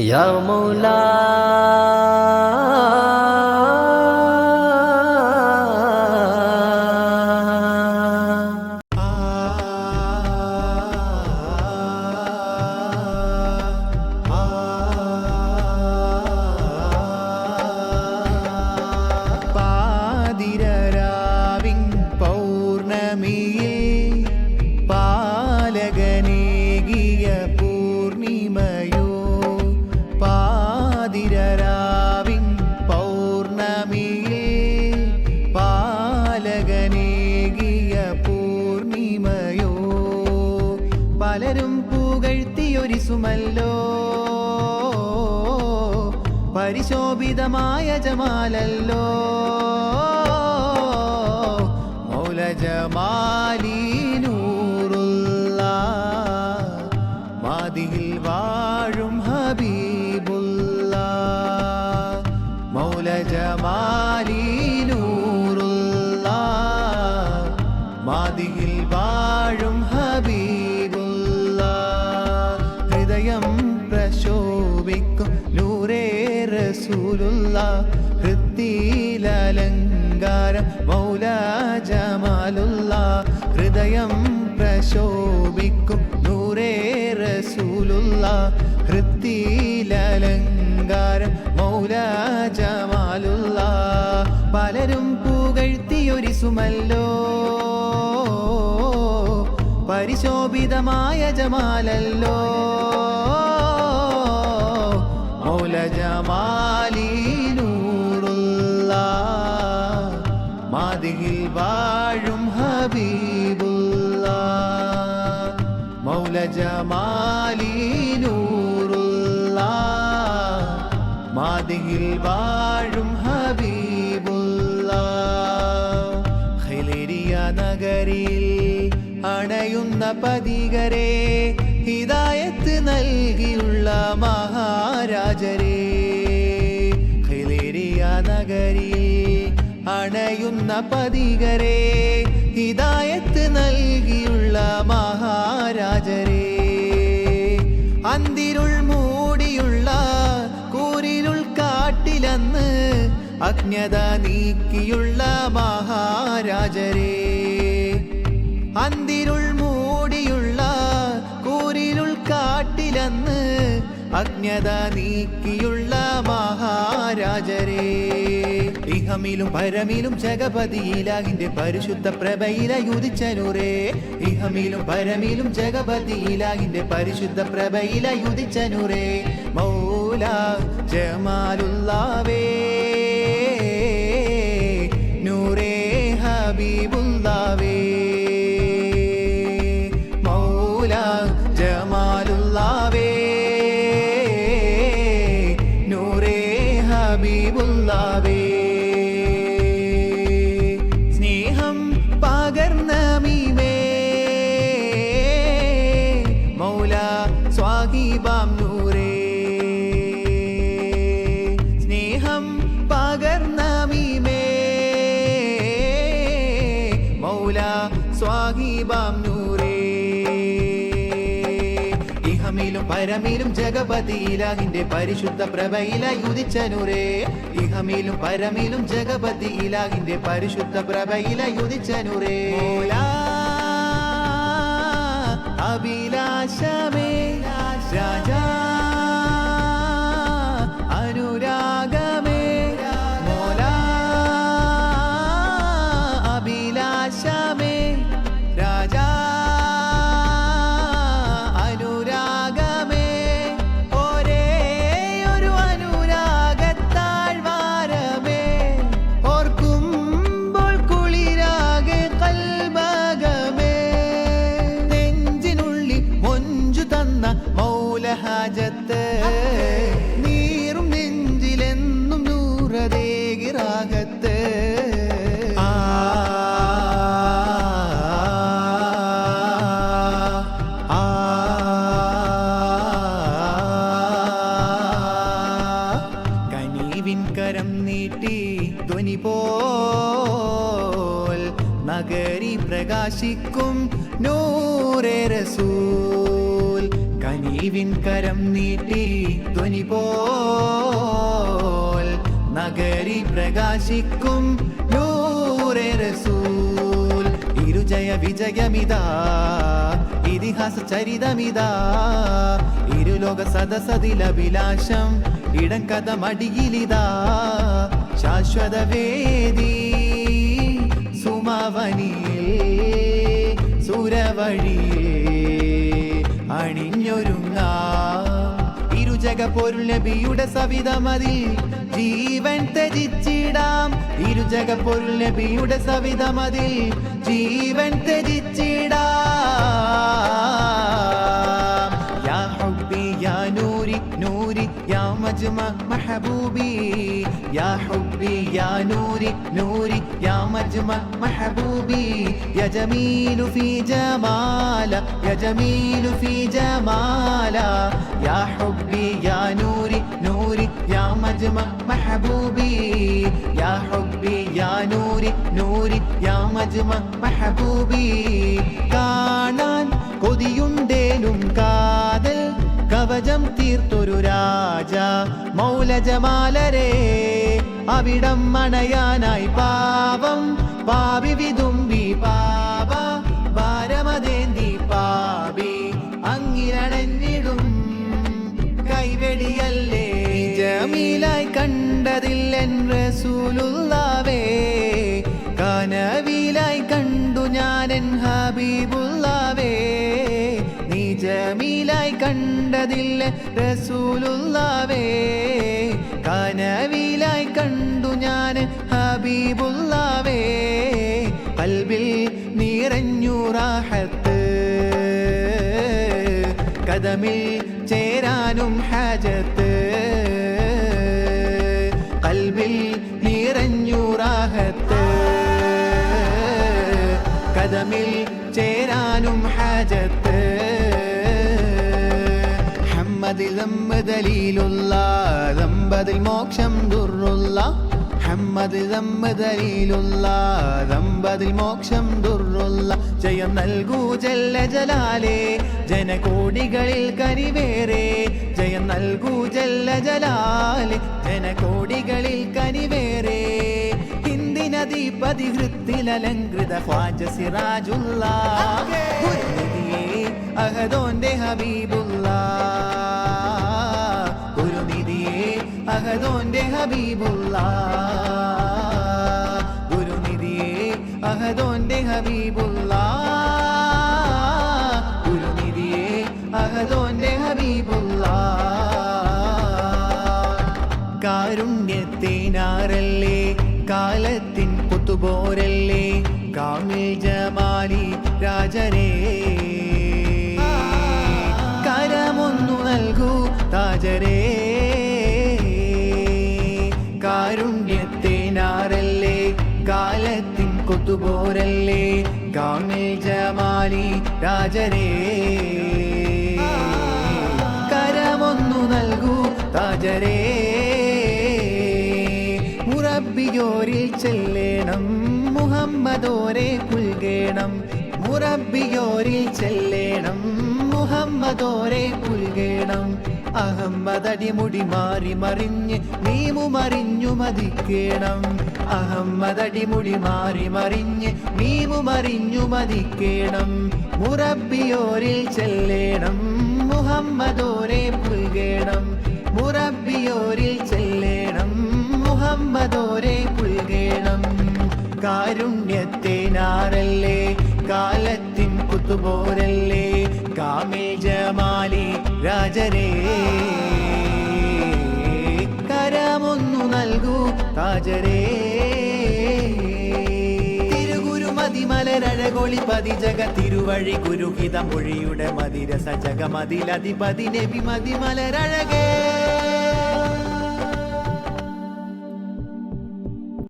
या मौला പാതിരരാവിൻ പൗർണമിയിൽ പാലകനേകിയ പൂർണിമയോ പാതിരരാവിൻ പൗർണമിയിൽ പാലകനേകിയ പൂർണിമയോ പലരും പുകഴ്ത്തിയൊരിസുമല്ലോ പരിശോഭിതമായ ജമാലല്ലോ മൗല ജമാലി നൂറുള്ള മാദിയിൽ വാഴും ഹബീബുള്ള മൗല ജമാലി നൂറുള്ള മാദിയിൽ വാഴും ഹബീബുള്ള ഹൃദയം പ്രശോഭിക്കും നൂറേ റസൂലുള്ള ഹൃത്തിലലങ്കാരം മൗല ജമാലുള്ള ഹൃദയം പ്രശോഭിക്കും നൂറേ റസൂലുള്ള ഹൃത്തിലലങ്കാരം മൗല ജമാലുള്ള പലരും പുകഴ്ത്തിയൊരിസുമല്ലോ പരിശോഭിതമായ ജമാലല്ലോ മൗല ജമാലി നൂറുള്ള മാദിയിൽ വാഴും ഹബീബുള്ള മൗല ജമാലി നൂറുള്ള മാദിയിൽ വാഴും ഹബീബുള്ള ഖൈലിരിയ നഗരിയിൽ അണയുന്ന പതികരെ ഹിദായത്ത് നൽകിയുള്ള മഹാരാജരേ ഖൈലിരിയ നഗരിയിൽ അണയുന്ന പതികരെ ഹിദായത്ത് നൽകിയുള്ള മഹാരാജരേ അന്തിരുൾ മൂടിയുള്ള കൂരിരുൾ കാട്ടിലന്ന് അജ്ഞത നീക്കിയുള്ള മഹാരാജരേ അന്തിരുൾ മൂടിയുള്ള കൂരിരുൾ കാട്ടിലന്ന് അജ്ഞത നീക്കിയുള്ള മഹാരാജരേ ഇഹമിലും പരമിലും ജഗപതിയിലാകിന്റെ പരിശുദ്ധ പ്രഭയിലുദിച്ചനൂരേ ഇഹമിലും പരമിലും ജഗപതിയിലാകിന്റെ പരിശുദ്ധ പ്രഭയിലുദിച്ചനൂരേ മൗല ജമാലുള്ളാവേ നൂറേ ഹബീബുള്ളാവേ മൗല ജമാലുള്ളാവേ നൂറേ ഹബീബുള്ളാവേ സ്നേഹം പകർന്ന മീമേ മൗല സ്വാഹിബാം നൂറേ സ്നേഹം പകർന്ന മീമേ മൗല സ്വാഹിബാം നൂറേ ഇഹമിലും പരമിലും ജഗപതിയിലാകിന്റെ പരിശുദ്ധ പ്രഭയിലുദിച്ചനൂരേ ഇഹമിലും പരമിലും ജഗപതിയിലാകിന്റെ പരിശുദ്ധ പ്രഭയിലുദിച്ചനൂരേ അഭിലാഷമേ രാജാ അനുരാഗമേ മോല അഭിലാഷമേ രാജാ അനുരാഗമേ ഒരേ ഒരു അനുരാഗത്താഴ്വാരമേ ഓർക്കുമ്പോൾ കുളിരാകെ കൽബകമേ നെഞ്ചിനുള്ളിൽ മൊഞ്ചു തന്ന മൗലഹാജത്ത് നീറും നെഞ്ചിലെന്നും നൂറതേകിറാകത്ത് കനീവിൻ കരം നീട്ടി ധ്വനി പോൽ നഗരി പ്രകാശിക്കും നൂറേ റസൂൽ കനിവിൻ കരം നീട്ടി ധ്വനി പോൽ നഗരി പ്രകാശിക്കും നൂറെ റസൂൽ. ഇരുജയ വിജയമിതാ ഇതിഹാസ ചരിതമിതാ, ഇരുലോക സദസതിലഭിലാഷം ഇടം കഥ മടിയിലിതാ. ശാശ്വത വേദി സുമവനിയിൽ സുരവഴിയിൽ അണിഞ്ഞൊരുങ്ങാം. ഇരുജഗ പൊരുൾ നബിയുടെ സവിധമതിൽ ജീവൻ ത്യജിച്ചിടാം. ഇരുജഗ പൊരുൾ നബിയുടെ സവിധമതിൽ ജീവൻ ത്യജിച്ചിടാം. യാ ഹുബ്ബി യാ നൂരി നൂരി യാ മജ്മഅ മഹബൂബി, യാ ഹുബ്ബി യാ നൂരി നൂരി യാ മജ്മഅ മഹബൂബി. യാ ജമീലു ഫീ ജമാല യാ ജമീലു ഫീ ജമാല, യാ ഹുബ്ബി യാ നൂരി നൂരി യാ മജ്മഅ മഹബൂബി, യാ ഹുബ്ബി യാ നൂരി നൂരി യാ മജ്മഅ മഹബൂബി. കാണാൻ കൊതിയുണ്ടേലും കാതൽ കവചം തീർത്തൊരു രാജ മൗല ജമാലരേ, അവിടം മണയാനായി പാവം പാപി വിതുമ്പി പാപ ഭാരമതേന്തി പാപി അങ്ങിലണഞ്ഞിടും കൈവെടിയല്ലേ. ജമീലായി കണ്ടതില്ലെൻ റസൂലുള്ളാവേ, കനവിലായി കണ്ടു ഞാനെൻ ഹബീബുള്ളാവേ. നീ ജമീലായി കണ്ടതില്ല റസൂലുള്ളാവേ, കനവിലായി കണ്ടു ഞാൻ ഹബീബുള്ളാവേ. ഖൽബിൽ നിറഞ്ഞു റാഹത്ത്, കദമിൽ ചേരാനും ഹാജത്ത്. ഖൽബിൽ നിറഞ്ഞു റാഹത്ത്, കദമിൽ ചേരാനും ഹാജത്ത്. ഹമ്മദിൽ ദലീലുള്ള ദമ്പതിൽ മോക്ഷം ദുർറുള്ള, ഹമ്മദിൽ ദലീലുള്ള ദമ്പതിൽ മോക്ഷം ദുർറുള്ള. ജയം നൽകൂ ജല്ല ജലാലേ ജനകോടികളിൽ കനിവേറെ, ജയം നൽകൂ ജല്ല ജലാലേ ജനകോടികളിൽ കനിവേറെ. ഹിന്ദിനദീപതി ഹൃത്തിലലങ്കൃത ഖ്വാജ സിറാജുള്ള, ഗുരുനിധിയേ അഹദോന്റെ ഹബീബുള്ള, ഗുരുനിധിയേ അഹദോന്റെ ഹബീബുള്ള, ഗുരുനിധിയേ അഹദോന്റെ ഹബീബുള്ള, ഗുരുനിധിയേ അഹദോന്റെ ഹബീബുള്ള. കാരുണ്യത്തേനാറല്ലേ കാലത്തിൻ പുത്തുപോരല്ലേ, കാമിൽ ജമാലി രാജരേ. കരമൊന്നു നൽകൂ താജരേ, കാരുണ്യത്തേനാറല്ലേ കാലത്തിൻ കൊത്തുപോരല്ലേ, കാമിൽ ജമാലി രാജരേ. കരമൊന്നു നൽകൂ താജരേ. മുറബിയോരിൽ ചെല്ലേണം മുഹമ്മദോരെ പുൽകേണം, മുറബിയോരിൽ ചെല്ലേണം മുഹമ്മദോരെ പുൽകേണം. അഹമ്മദടിമുടി മാറി മറിഞ്ഞ് നീമു മറിഞ്ഞു മതിക്കേണം, അഹമ്മദടിമുടി മാറി മറിഞ്ഞ് നീമു മറിഞ്ഞു മതിക്കേണം. മുറബിയോരിൽ ചെല്ലേണം മുഹമ്മദോരെ പുൽകേണം, മുറബിയോരിൽ ചെല്ലേണം മുഹമ്മദോരെ പുൽകേണം. കാരുണ്യത്തേനാറല്ലേ കാലത്തിൻ കുത്തുപോരല്ലേ, കാമിൽ ജമാലി രാജരേ. കരമൊന്നു നൽകൂ താജരേ. തിരുഗുരുമതിമലരഴകൊളി പതി ജഗ തിരുവഴി ഗുരുഹിത മൊഴിയുടെ മതിരസ ജഗമതിലധിപതി നബി മതിമലരഴകേ.